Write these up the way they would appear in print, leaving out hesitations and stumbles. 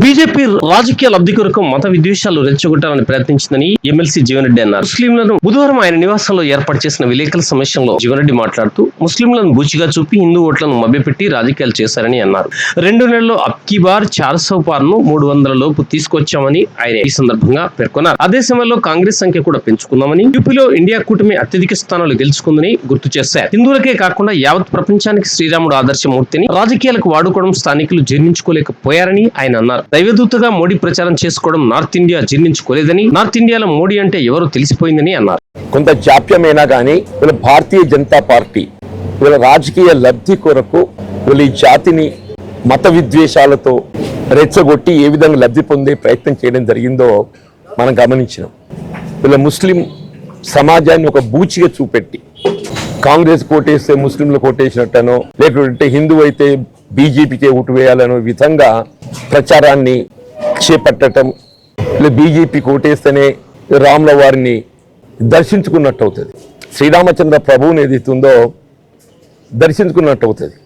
BJP రాజకీయ లబ్ధి కొరకు మత విద్వేషాలు రెచ్చగొట్టాలని ప్రయత్నించిందని ఎమ్మెల్సీ జీవన్ రెడ్డి అన్నారు. ముస్లింలను బుధవారం ఆయన నివాసంలో ఏర్పాటు చేసిన విలేకరుల సమావేశంలో జీవన్ రెడ్డి మాట్లాడుతూ ముస్లింలను బూచిగా చూపి హిందూ ఓట్లను మభ్యపెట్టి రాజకీయాలు చేశారని అన్నారు. 2 నెలల్లో అబ్కీ బార్ 400 పార్ను 300 లోపు తీసుకొచ్చామని ఆయన ఈ సందర్భంగా పేర్కొన్నారు. అదే సమయంలో కాంగ్రెస్ సంఖ్య కూడా పెంచుకున్నామని, యూపీలో ఇండియా కూటమి అత్యధిక స్థానాలు గెలుచుకుందని గుర్తు చేశారు. హిందువులకే కాకుండా యావత్ ప్రపంచానికి శ్రీరాముడు ఆదర్శమూర్తిని రాజకీయాలకు వాడుకోవడం స్థానికులు జీర్ణించుకోలేకపోయారని ఆయన అన్నారు. దైవదూతగా మోడీ ప్రచారం చేసుకోవడం నార్త్ ఇండియా జీర్ణించుకోలేదని, నార్త్ ఇండియాలో మోడీ అంటే ఎవరో తెలిసిపోయిందని అన్నారు. కొంత జాప్యమైనా కానీ వీళ్ళ భారతీయ జనతా పార్టీ వీళ్ళ రాజకీయ లబ్ధి కొరకు వీళ్ళ ఈ జాతిని మత విద్వేషాలతో రెచ్చగొట్టి ఏ విధంగా లబ్ధి పొందే ప్రయత్నం చేయడం జరిగిందో మనం గమనించినాం. వీళ్ళ ముస్లిం సమాజాన్ని ఒక బూచిగా చూపెట్టి కాంగ్రెస్ కోటేస్తే ముస్లింలు కోటేసినట్టనో, లేకుంటే హిందూ అయితే బీజేపీకే ఓటు వేయాలనో విధంగా ప్రచారాన్ని చేపట్టడం, బీజేపీ కోటేస్తేనే రాముల వారిని దర్శించుకున్నట్టు అవుతుంది, శ్రీరామచంద్ర ప్రభువుని ఏదైతుందో దర్శించుకున్నట్టు అవుతుంది.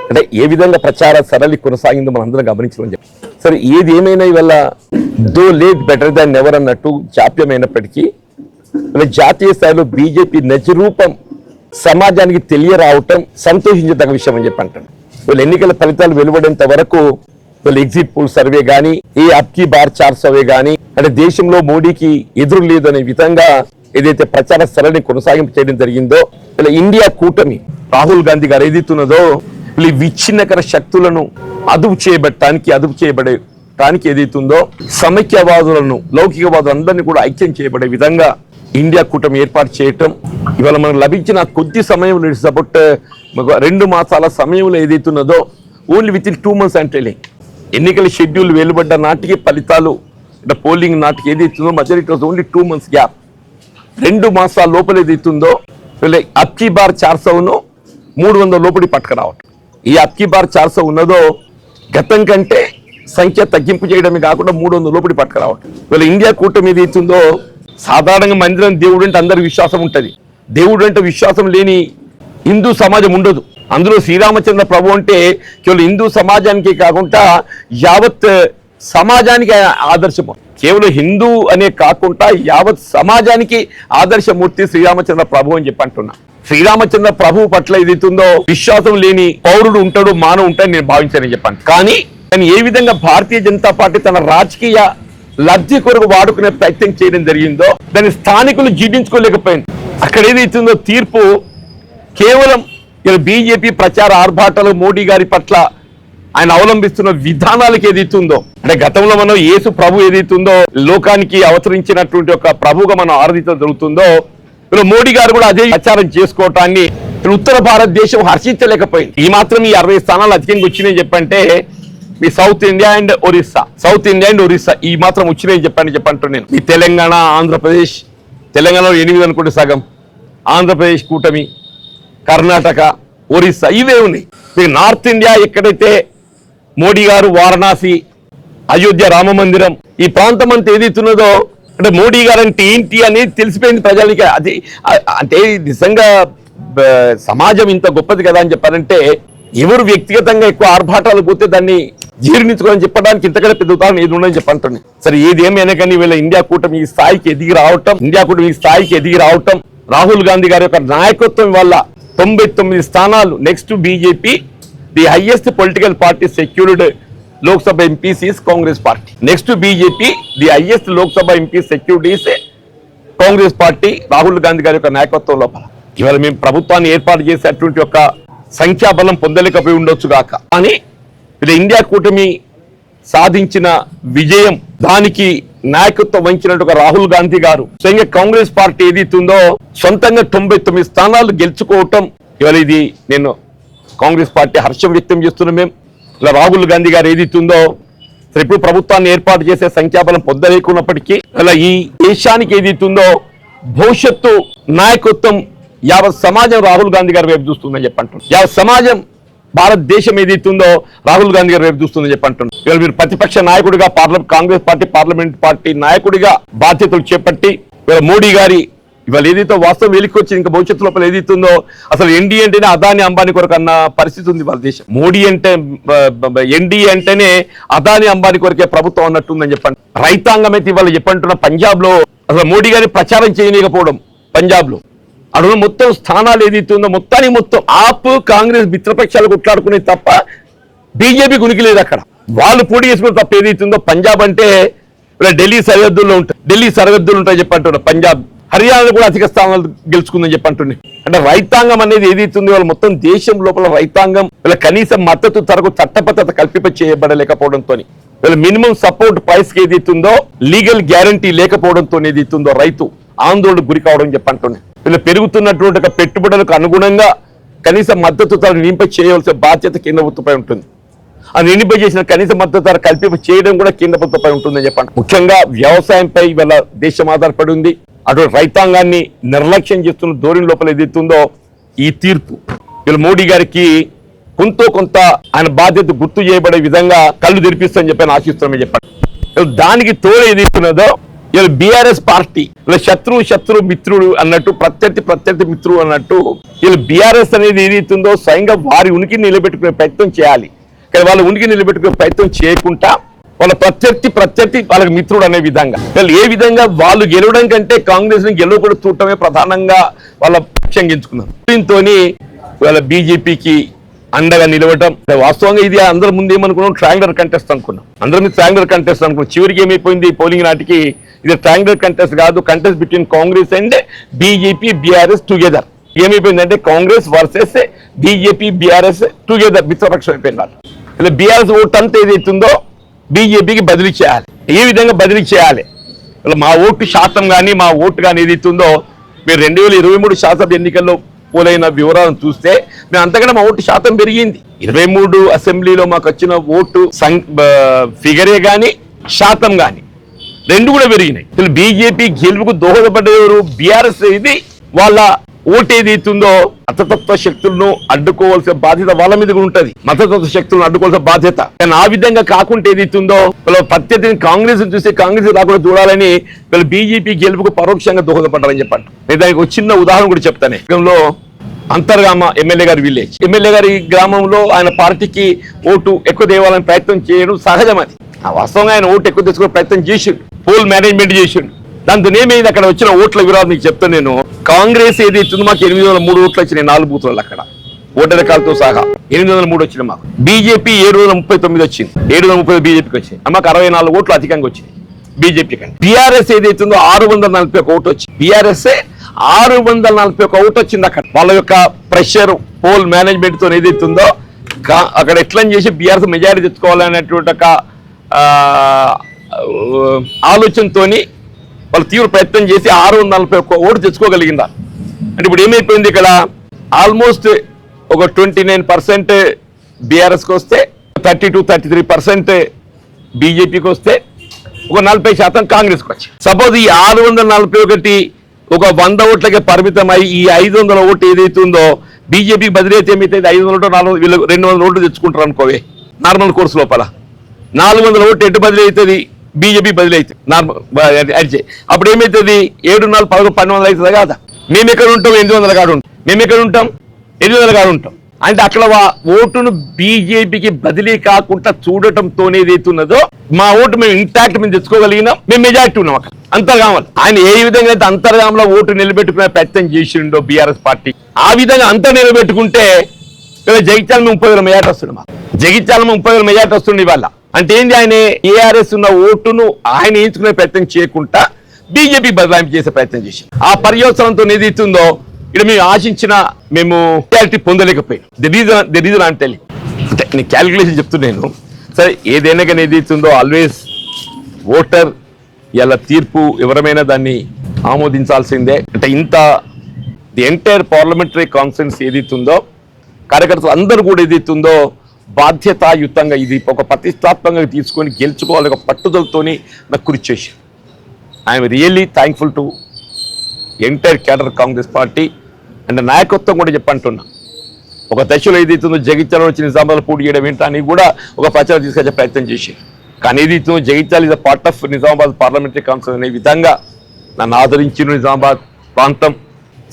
అంటే ఏ విధంగా ప్రచార సరళి కొనసాగిందో మనం అందరం గమనించడం చెప్పి సరే, ఏది ఏమైనా ఇవాళ దో లేట్ బెటర్ దాన్ నెవర్ అన్నట్టు జాప్యమైనప్పటికీ జాతీయ స్థాయిలో బీజేపీ నిజరూపం సమాజానికి తెలియరావటం సంతోషించదగ్గ విషయం అని చెప్పి అంటాను. వీళ్ళు ఎన్నికల ఫలితాలు వెలువడేంత వరకు వీళ్ళు ఎగ్జిట్ పోల్ సర్వే కానీ, ఏ అబ్కీ బార్ 400 కానీ, అంటే దేశంలో మోడీకి ఎదురు లేదు అనే విధంగా ఏదైతే ప్రచార సరళిని కొనసాగింపు చేయడం జరిగిందో, వీళ్ళ ఇండియా కూటమి రాహుల్ గాంధీ గారు ఏదైతున్నదో వీళ్ళు విచ్ఛిన్నకర శక్తులను అదుపు చేయబడటానికి ఏదైతుందో సమైక్యవాదులను, లౌకికవాదులందరినీ కూడా ఐక్యం చేయబడే విధంగా ఇండియా కూటమి ఏర్పాటు చేయటం, ఇవాళ మనకు లభించిన కొద్ది సమయంలో సపోర్ట్ 2 మాసాల సమయంలో ఏదైతున్నదో ఓన్లీ విత్ ఇన్ 2 months అంటే ఎన్నికల షెడ్యూల్ వెలువడ్డ నాటికి ఫలితాలు అంటే పోలింగ్ నాటికి ఏదైతుందో మధ్య it was only 2 months gap. 2 మాసాల లోపల ఏదైతుందో అబ్కీ బార్ 400ను 300 లోపలి పట్టుకురావటం. ఈ అబ్కీ బార్ 400 ఉన్నదో గతం కంటే సంఖ్య తగ్గింపు చేయడమే కాకుండా 300 లోపలి పట్టుకురావటం. వీళ్ళ ఇండియా కూటమి ఏదైతుందో సాధారణంగా మందిరం దేవుడు అంటే అందరికి విశ్వాసం ఉంటుంది. దేవుడు అంటే విశ్వాసం లేని హిందూ సమాజం ఉండదు. అందులో శ్రీరామచంద్ర ప్రభు అంటే కేవలం హిందూ సమాజానికి కాకుండా యావత్ సమాజానికి ఆదర్శం. కేవలం హిందూ అనే కాకుండా యావత్ సమాజానికి ఆదర్శమూర్తి శ్రీరామచంద్ర ప్రభు అని చెప్పి అంటున్నా. శ్రీరామచంద్ర ప్రభు పట్ల ఏదైతుందో విశ్వాసం లేని పౌరుడు ఉంటాడు, మానవు ఉంటాడని నేను భావించానని చెప్పాను. కానీ ఏ విధంగా భారతీయ జనతా పార్టీ తన రాజకీయ లబ్ధి కొరకు వాడుకునే ప్రయత్నం చేయడం జరిగిందో దాన్ని స్థానికులు జీర్ణించుకోలేకపోయింది. అక్కడ ఏదైతుందో తీర్పు కేవలం బీజేపీ ప్రచార ఆర్భాటాలు, మోడీ గారి పట్ల ఆయన అవలంబిస్తున్న విధానాలకు ఏదైతుందో, అంటే గతంలో మనం యేసు ప్రభు ఏదైతుందో లోకానికి అవతరించినటువంటి ఒక ప్రభువుగా మనం ఆరాధించడం జరుగుతుందో, మోడీ గారు కూడా అదే ప్రచారం చేసుకోవటాన్ని ఉత్తర భారతదేశం హర్షించలేకపోయింది. ఈ మాత్రం ఈ 60 స్థానాలు అధికంగా వచ్చినాయని చెప్పంటే మీ సౌత్ ఇండియా అండ్ ఒరిస్సా ఈ మాత్రం వచ్చినాయని చెప్పంటున్నాను నేను. ఈ తెలంగాణ, ఆంధ్రప్రదేశ్, తెలంగాణలో 8 అనుకుంటే సగం, ఆంధ్రప్రదేశ్ కూటమి, కర్ణాటక, ఒరిస్సా ఇవే ఉన్నాయి. మీకు నార్త్ ఇండియా ఎక్కడైతే మోడీ గారు వారణాసి, అయోధ్య రామ మందిరం ఈ ప్రాంతం అంతా ఏదైతున్నదో అంటే మోడీ గారు అంటే ఏంటి అనేది తెలిసిపోయింది ప్రజలకి. అది అంటే నిజంగా సమాజం ఇంత గొప్పది కదా అని చెప్పారంటే ఎవరు వ్యక్తిగతంగా ఎక్కువ ఆర్భాటాలు పోతే దాన్ని జీర్ణించుకోవాలని చెప్పడానికి ఇంతకంటే పెద్ద ఉదాహరణ ఏది ఉండని చెప్పంటున్నాయి. సరే, ఏది ఏమైనా కానీ వీళ్ళ ఇండియా కూటమి ఈ స్థాయికి ఎదిగి రావటం రాహుల్ గాంధీ గారి యొక్క నాయకత్వం వల్ల 99 స్థానాలు next BJP. The highest political party secured Lok Sabha MPs is Congress party. Next BJP the highest Lok Sabha MP secured is Congress party Rahul Gandhi గారి యొక్క నాయకత్వం లోపల. ఇవాళ మేము ప్రభుత్వాన్ని ఏర్పాటు చేసేటువంటి ఒక సంఖ్యాబలం పొందలేకపోయి ఉండొచ్చు కాక, కానీ ఇది ఇండియా కూటమి సాధించిన విజయం, దానికి నాయకత్వం వహించినట్టుగా రాహుల్ గాంధీ గారు స్వయంగా కాంగ్రెస్ పార్టీ ఏదైతుందో సొంతంగా 99 స్థానాలు గెలుచుకోవటం, ఇవాళ ఇది నేను కాంగ్రెస్ పార్టీ హర్షం వ్యక్తం చేస్తున్నాం. మేము ఇలా రాహుల్ గాంధీ గారు ఏదైతుందో ఇప్పుడు ప్రభుత్వాన్ని ఏర్పాటు చేసే సంఖ్యాబలం పొందలేకున్నప్పటికీ ఇలా ఈ దేశానికి ఏదైతుందో భవిష్యత్తు నాయకత్వం యావత్ సమాజం రాహుల్ గాంధీ గారి వైపు చూస్తుందని చెప్పంటున్నారు. యావత్ సమాజం భారతదేశం ఏదైతుందో రాహుల్ గాంధీ గారి వైపు చూస్తుందని చెప్పంటున్నారు. ఇవాళ మీరు ప్రతిపక్ష నాయకుడిగా కాంగ్రెస్ పార్టీ పార్లమెంట్ పార్టీ నాయకుడిగా బాధ్యతలు చేపట్టి ఇవాళ మోడీ గారి ఇవాళ ఏదైతే వాస్తవం వెలికొచ్చి ఇంకా భవిష్యత్తు లోపల ఏదైతుందో అసలు ఎన్డీఏ అంటేనే అదాని అంబానీ కొరకు అన్న పరిస్థితి ఉంది వాళ్ళ దేశం. మోడీ అంటే ఎన్డీఏ అంటేనే అదాని అంబానీ కొరకే ప్రభుత్వం అన్నట్టుందని చెప్పండి. రైతాంగం అయితే ఇవాళ చెప్పంటున్న పంజాబ్ లో అసలు మోడీ గారిని ప్రచారం చేయలేకపోవడం, పంజాబ్ లో అడుగు మొత్తం స్థానాలు ఏదైతుందో మొత్తానికి మొత్తం ఆప్ కాంగ్రెస్ మిత్రపక్షాలు కొట్లాడుకునే తప్ప బీజేపీ ఉనికి లేదు అక్కడ. వాళ్ళు పోటీ చేసుకుని తప్ప ఏదైతుందో పంజాబ్ అంటే ఢిల్లీ సరిహద్దుల్లో ఉంటాయి చెప్పంటున్నారు. పంజాబ్ హర్యానా కూడా అధిక స్థానాలు గెలుచుకుందని చెప్పంటున్నాయి. అంటే రైతాంగం అనేది ఏదైతుందో వాళ్ళు మొత్తం దేశం లోపల రైతాంగం వీళ్ళ కనీసం మద్దతు ధరకు చట్టబద్ధత కల్పింప చేయబడలేకపోవడంతో వీళ్ళ మినిమం సపోర్ట్ ప్రైస్ కి ఏదైతుందో లీగల్ గ్యారంటీ లేకపోవడంతో ఏదైతుందో రైతు ఆందోళనకు గురి కావడం చెప్పంటున్నాయి. వీళ్ళు పెరుగుతున్నటువంటి ఒక పెట్టుబడులకు అనుగుణంగా కనీస మద్దతు ధర నింప చేయవలసిన బాధ్యత కేంద్ర ప్రభుత్వంపై ఉంటుంది. ఆ నింప చేసిన కనీస మద్దతు ధర కల్పింప చేయడం కూడా కేంద్ర ప్రభుత్వంపై ఉంటుందని చెప్పండి. ముఖ్యంగా వ్యవసాయంపై ఇవాళ దేశం ఆధారపడి ఉంది. అటువంటి రైతాంగాన్ని నిర్లక్ష్యం చేస్తున్న ధోరణి లోపల ఏదైతుందో ఈ తీర్పు వీళ్ళు మోడీ గారికి కొంత ఆయన బాధ్యత గుర్తు చేయబడే విధంగా కళ్ళు తెరిపిస్తామని చెప్పి ఆశిస్తున్నామని చెప్పండి. దానికి తోడు ఏదైతున్నదో ఇలా బీఆర్ఎస్ పార్టీ ఇలా శత్రు మిత్రుడు అన్నట్టు ప్రత్యర్థి మిత్రుడు అన్నట్టు ఇలా బీఆర్ఎస్ అనేది ఏదైతుందో స్వయంగా వారి ఉనికిని నిలబెట్టుకునే ప్రయత్నం చేయాలి. కానీ వాళ్ళ ఉనికి నిలబెట్టుకునే ప్రయత్నం చేయకుండా వాళ్ళ ప్రత్యర్థి వాళ్ళకి మిత్రుడు అనే విధంగా ఏ విధంగా వాళ్ళు గెలవడం కంటే కాంగ్రెస్ ని గెలవకుండా చూడటమే ప్రధానంగా వాళ్ళ లక్ష్యం ఎంచుకున్నారు. దీంతో వాళ్ళ బీజేపీకి అండగా నిలవటం వాస్తవంగా ఇది అందరి ముందు ఏమనుకున్నాం ట్రయాంగులర్ కంటెస్ట్ అనుకున్నాం. అందరి మీద ట్రయాంగులర్ కంటెస్ట్ అనుకున్నాం. చివరికి ఏమైపోయింది పోలింగ్ నాటికి ఇది ట్రయాంగులర్ కంటెస్ట్ కాదు, contest between Congress and BJP BRS together. ఏమైపోయిందంటే Congress versus BJP BRS together మిత్రపక్షం అయిపోయింది వాళ్ళు. ఇలా బీఆర్ఎస్ ఓటు అంతా ఏదైతుందో బీజేపీకి బదిలీ చేయాలి. ఏ విధంగా బదిలీ చేయాలి? ఇలా మా ఓటు శాతం కానీ మా ఓటు కానీ ఏదైతుందో మీరు 2023 శాసనసభ ఎన్నికల్లో పోలైన వివరాలను చూస్తే మేము అంతకన్నా మా ఓటు శాతం పెరిగింది. 23 అసెంబ్లీలో మాకు వచ్చిన ఓటు ఫిగరే కానీ శాతం కానీ రెండు కూడా పెరిగినాయి. బీజేపీ గెలుపుకు దోహదపడేవారు బీఆర్ఎస్. ఇది వాళ్ళ ఓటు ఏదైతుందో మతతత్వ శక్తులను అడ్డుకోవాల్సిన బాధ్యత వాళ్ళ మీద కూడా ఉంటుంది. మతతత్వ శక్తులను అడ్డుకోవాల్సిన బాధ్యత. కానీ ఆ విధంగా కాకుండా ఏదైతుందో వీళ్ళ ప్రత్యర్థిని కాంగ్రెస్ చూసి కాంగ్రెస్ రాకుండా చూడాలని వీళ్ళు బీజేపీ గెలుపుకు పరోక్షంగా దోహదపడ్డారని చెప్పండి. నేను దానికి ఒక చిన్న ఉదాహరణ కూడా చెప్తాను. అంతర్గామ ఎమ్మెల్యే గారి విలేజ్, ఎమ్మెల్యే గారి గ్రామంలో ఆయన పార్టీకి ఓటు ఎక్కువ తేవాలని ప్రయత్నం చేయడం సహజం. అది వాస్తవంగా ఆయన ఓటు ఎక్కువ తెచ్చుకునే ప్రయత్నం చేసిండు, పోల్ మేనేజ్మెంట్ చేసిండు. దాంతో ఏమైంది అక్కడ వచ్చిన ఓట్ల వివరాలు మీకు చెప్తాను నేను. కాంగ్రెస్ ఏదైతుందో మాకు 803 ఓట్లు వచ్చినాయి 4 బూత్లలో అక్కడ ఓటర్ కాలతో సహా 803 వచ్చినాయి మాకు. బీజేపీ 739 వచ్చింది, 730 బీజేపీకి వచ్చింది. మాకు 64 ఓట్లు అధికంగా వచ్చినాయి బీజేపీ కంటే. బీఆర్ఎస్ ఏదైతుందో 641 ఓటు వచ్చింది. బీఆర్ఎస్ 641 ఓటు వచ్చింది అక్కడ. వాళ్ళ యొక్క ప్రెషర్ పోల్ మేనేజ్మెంట్ తో ఏదైతుందో అక్కడ ఎట్లా చేసి బీఆర్ఎస్ మెజారిటీ తెచ్చుకోవాలనేటువంటి ఒక ఆలోచనతోని వాళ్ళు తీవ్ర ప్రయత్నం చేసి 641 ఓటు తెచ్చుకోగలిగిందా. అంటే ఇప్పుడు ఏమైపోయింది ఇక్కడ ఆల్మోస్ట్ ఒక 29% బీఆర్ఎస్కి వస్తే 32-33% బీజేపీకి వస్తే ఒక 40% కాంగ్రెస్కి వచ్చి. సపోజ్ ఈ 641 ఒక 100 ఓట్లకే పరిమితమై ఈ 500 ఓటు ఏదైతుందో బీజేపీకి బదిలీ అయితే ఏమైతే 500 400 వీళ్ళు 200 ఓట్లు తెచ్చుకుంటారు అనుకోవే నార్మల్ కోర్సు లోపల. 400 ఓట్లు ఎటు బదిలీ అవుతుంది? బీజేపీ బదిలీ అవుతుంది నార్మల్ అడిచే. అప్పుడు ఏమవుతుంది? 7 4 11 1200 అవుతుందా కాదా? మేము ఎక్కడ ఉంటాం? 800 కాడు ఉంటాం. మేము ఎక్కడ ఉంటాం? 800 కాడు ఉంటాం. అంటే అక్కడ ఓటును బీజేపీకి బదిలీ కాకుండా చూడటంతో ఏదైతున్నదో మా ఓటు మేము ఇంటాక్ట్ మేము తెచ్చుకోగలిగినాం, మేము మెజారిటీ ఉన్నాం అక్కడ. అంతర్గామలు ఆయన ఏ విధంగా అయితే అంతర్గామంలో ఓటు నిలబెట్టుకునే ప్రయత్నం చేసిండో బీఆర్ఎస్ పార్టీ, ఆ విధంగా అంతా నిలబెట్టుకుంటే జగిత్యాల 30,000 మెజార్టీ వస్తుంది. మాకు జగిత్యాల 30,000 మెజార్టీ వస్తుంది ఇవాళ. అంటే ఏంటి? ఆయన ఏఆర్ఎస్ ఉన్న ఓటును ఆయన ఎంచుకునే ప్రయత్నం చేయకుండా బీజేపీ బదలాయింపు చేసే ప్రయత్నం చేసి ఆ పర్యవసనంతో ఏదైతుందో ఇక్కడ మేము ఆశించిన మేము క్లారిటీ పొందలేకపోయాం. ది రీజన్ అంటే నేను క్యాలిక్యులేషన్ చెప్తున్నాను. సరే ఏదైనా కానీ ఏదైతుందో ఆల్వేస్ ఓటర్ ఇలా తీర్పు ఎవరమైనా దాన్ని ఆమోదించాల్సిందే. అంటే ఇంత ది ఎంటైర్ పార్లమెంటరీ కాన్ఫరెన్స్ ఏదైతుందో కార్యకర్తలు అందరూ కూడా ఏదైతుందో బాధ్యతాయుతంగా ఇది ఒక ప్రతిష్టాత్మకంగా తీసుకొని గెలుచుకోవాలి ఒక పట్టుదలతోని నాకు కృషి చేసి I'm really thankful to entire cadre Congress party and నాయకత్వం కూడా చెప్పంటున్నా. ఒక దశలో ఏదైతుందో జగిత్యాల వచ్చి నిజామాబాద్ పోటీ చేయడం ఏంటని కూడా ఒక ప్రచారం తీసుకొచ్చే ప్రయత్నం చేసి, కానీ ఏదైతుందో Jagtial is a part of Nizamabad parliamentary conference అనే విధంగా నన్ను ఆదరించిన నిజామాబాద్ ప్రాంతం.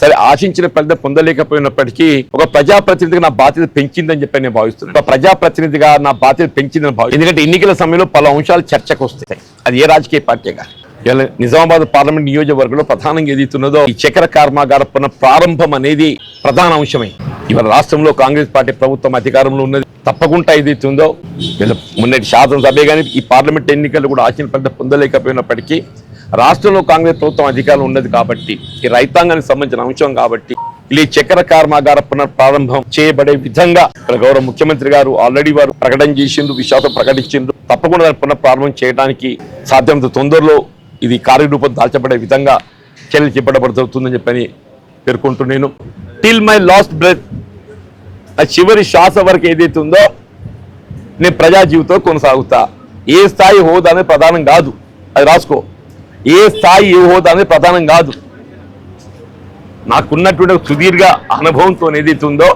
సరే, ఆశించిన ఫలితం పొందలేకపోయినప్పటికీ ఒక ప్రజాప్రతినిధిగా నా బాధ్యత పెంచిందని చెప్పి నేను భావిస్తున్నాను. ఒక ప్రజాప్రతినిధిగా నా బాధ్యత పెంచిందని భావిస్తున్నాను. ఎందుకంటే ఎన్నికల సమయంలో పలు అంశాలు చర్చకు వస్తాయి, అది ఏ రాజకీయ పార్టీగా. ఇలా నిజామాబాద్ పార్లమెంట్ నియోజకవర్గంలో ప్రధానంగా ఏదైతున్నదో ఈ చక్కెర కర్మాగార ప్రారంభం అనేది ప్రధాన అంశమే. ఇవాళ రాష్ట్రంలో కాంగ్రెస్ పార్టీ ప్రభుత్వం అధికారంలో ఉన్నది. తప్పకుండా ఏదైతుందో మొన్నటి శాసనసభే కానీ ఈ పార్లమెంట్ ఎన్నికలు కూడా ఆశించిన ఫలితం పొందలేకపోయినప్పటికీ రాష్ట్రంలో కాంగ్రెస్ ప్రభుత్వం అధికారం ఉన్నది కాబట్టి, ఈ రైతాంగానికి సంబంధించిన అంశం కాబట్టి ఈ చక్కెర కర్మాగార పునఃప్రారంభం చేయబడే విధంగా గౌరవ ముఖ్యమంత్రి గారు ఆల్రెడీ వారు ప్రకటన చేసిండ్రు, విశ్వాసం ప్రకటించిండ్రు. తప్పకుండా పునఃప్రారంభం చేయడానికి సాధ్యమంత తొందరలో ఇది కార్యరూపం దాల్చబడే విధంగా చర్యలు చేపట్టబడుతుందని చెప్పని పేర్కొంటున్నాను. టిల్ మై లాస్ట్ బ్రెత్, ఆ చివరి శ్వాస వరకు ఏదైతే ఉందో నేను ప్రజా జీవితం కొనసాగుతా. ఏ స్థాయి హోదా అనేది ప్రధానం కాదు, అది రాసుకో. ఏ స్థాయి ఏ హోదా అనేది ప్రధానం కాదు. నాకున్నటువంటి సుదీర్ఘ అనుభవంతో ఏదైతే ఉందో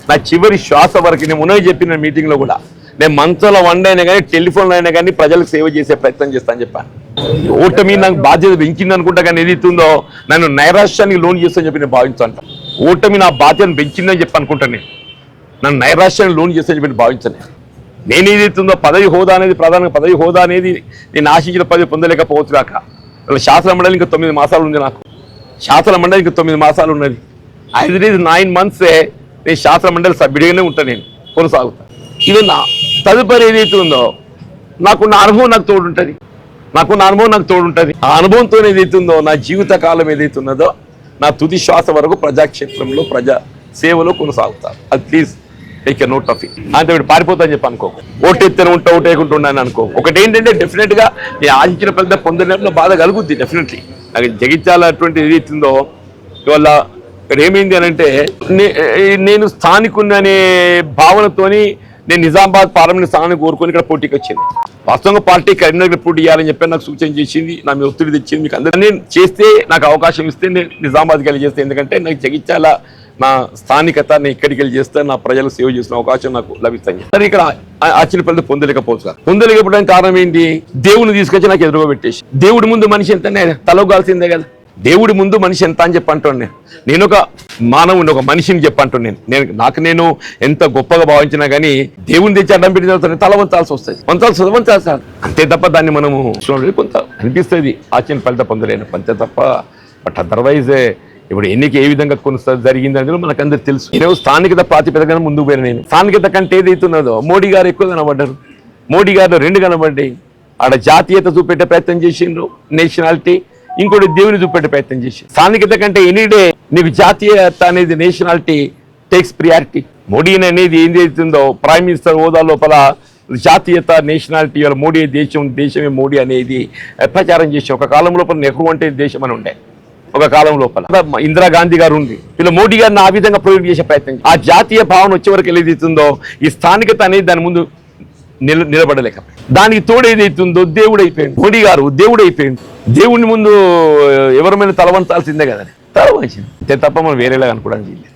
నా చివరి శ్వాస వరకు, నేను మునగ చెప్పిన మీటింగ్లో కూడా, నేను మంచంలో వండైనా కానీ టెలిఫోన్లో అయినా కానీ ప్రజలకు సేవ చేసే ప్రయత్నం చేస్తానని చెప్పాను. ఓటమి నాకు బాధ్యత పెంచింది అనుకుంటా, కానీ ఏదైతుందో నన్ను నైరాశ్యానికి లోన్ చేస్తానని చెప్పి నేను భావించాను. ఓటమి నా బాధ్యతను పెంచిందని చెప్పి అనుకుంటాను. నేను నన్ను నైరాశ్యాన్ని లోన్ చేస్తానని చెప్పి భావించాను. నేను ఏదైతుందో పదవి హోదా అనేది ప్రధానంగా పదవి హోదా అనేది నేను ఆశించిన పదవి పొందలేకపోవచ్చు కాక, శాసన మండలి ఇంకా 9 మాసాలు ఉంది. నాకు శాసన మండలి ఇంకా 9 మాసాలు ఉన్నది. 9 months నేను శాసన మండలి సభ్యుడిగానే ఉంటాను, నేను కొనసాగుతాను. ఇది నా తదుపరి ఏదైతే ఉందో నాకున్న అనుభవం నాకు తోడుంటుంది, ఆ అనుభవంతో ఏదైతే ఉందో నా జీవిత కాలం ఏదైతే ఉన్నదో నా తుది శ్వాస వరకు ప్రజాక్షేత్రంలో ప్రజా సేవలో కొనసాగుతాను. అది please take a note of it. అంటే వీడు పారిపోతా అని చెప్పి అనుకో, ఓటు ఎత్తని ఉంటా, ఓటు వేయకుండా ఉన్నాను అనుకో. ఒకటి ఏంటంటే డెఫినెట్గా నేను ఆశించిన ఫలితం పొందడంలో బాధ కలుగుద్ది. డెఫినెట్లీ నాకు జగిత్యాల అటువంటి ఏదైతుందో ఇవాళ ఇక్కడ ఏమైంది అని అంటే నేను స్థానికుని అనే భావనతోని నేను నిజామాబాద్ పార్లమెంట్ స్థానాన్ని కోరుకొని ఇక్కడ పోటీకి వచ్చింది. వాస్తవంగా పార్టీ కరీంనగర్ పోటీ చేయాలని చెప్పి నాకు సూచన చేసింది, నా మీద ఒత్తిడి తెచ్చింది. మీకు అందరూ నేను చేస్తే నాకు అవకాశం ఇస్తే నేను నిజామాబాద్కి వెళ్ళి చేస్తే, ఎందుకంటే నాకు జగిత్యాల నా స్థానికత, నేను ఇక్కడికి వెళ్ళి చేస్తే నా ప్రజలకు సేవ చేసిన అవకాశం నాకు లభిస్తుంది. సరే, ఇక్కడ ఆశ్చర్య ఫలితం పొందలేకపోవడానికి కారణం ఏంటి? దేవుని తీసుకొచ్చి నాకు ఎదురుగా పెట్టేసి, దేవుడి ముందు మనిషి ఎంత తలగాల్సిందే కదా. దేవుడి ముందు మనిషి ఎంత అని చెప్పి అంటాను. నేను ఒక మానవుని, ఒక మనిషిని చెప్పంటాను. నేను ఎంత గొప్పగా భావించినా కానీ దేవుని తెచ్చి అడ్డం పెట్టిన తల వంచాల్సి వస్తుంది, వంచాల్సి అంతే తప్ప దాన్ని మనము కొంత అనిపిస్తుంది ఆచరణ ఫలితం పొందలేను అంతే తప్ప. బట్ అదర్వైజ్ ఇప్పుడు ఎన్నిక ఏ విధంగా జరిగింది అనేది మనకు అందరు తెలుసు. నేను స్థానికత ప్రాతిపదికన ముందుకు పోయిన, నేను స్థానికత కంటే ఏదైతున్నదో మోడీ గారు ఎక్కువ కనబడ్డారు. మోడీ గారు 2 కనబడ్డాయి. ఆడ జాతీయత చూపెట్టే ప్రయత్నం చేసిండ్రు, నేషనాలిటీ. ఇంకోటి దేవుని చూపెట్టే ప్రయత్నం చేసి, స్థానికత కంటే ఎనీడే నీకు జాతీయత అనేది, నేషనాలిటీ టేక్స్ ప్రియారిటీ. మోడీ అనేది ఏం చేస్తుందో ప్రైమ్ మినిస్టర్ హోదా లోపల జాతీయత, నేషనాలిటీ, ఇవాళ మోడీ దేశమే మోడీ అనేది ప్రచారం చేసి, ఒక కాలం లోపల నెహ్రూ అంటే దేశం అని ఉండే, ఒక కాలం లోపల ఇందిరాగాంధీ గారు ఉంది. ఇలా మోడీ గారిని ఆ విధంగా ప్రయోగం చేసే ప్రయత్నం, ఆ జాతీయ భావన వచ్చే వరకు ఏదైతుందో ఈ స్థానికత అనేది దాని ముందు నిలబడలేక, దానికి తోడు ఏదైతుందో దేవుడు అయిపోయింది. మోడీ గారు దేవుడు అయిపోయింది. దేవుడిని ముందు ఎవరి మీద తలవంచాల్సిందే కదా, తలవంచింది అంతే తప్ప మనం వేరేలాగా అనుకోవడానికి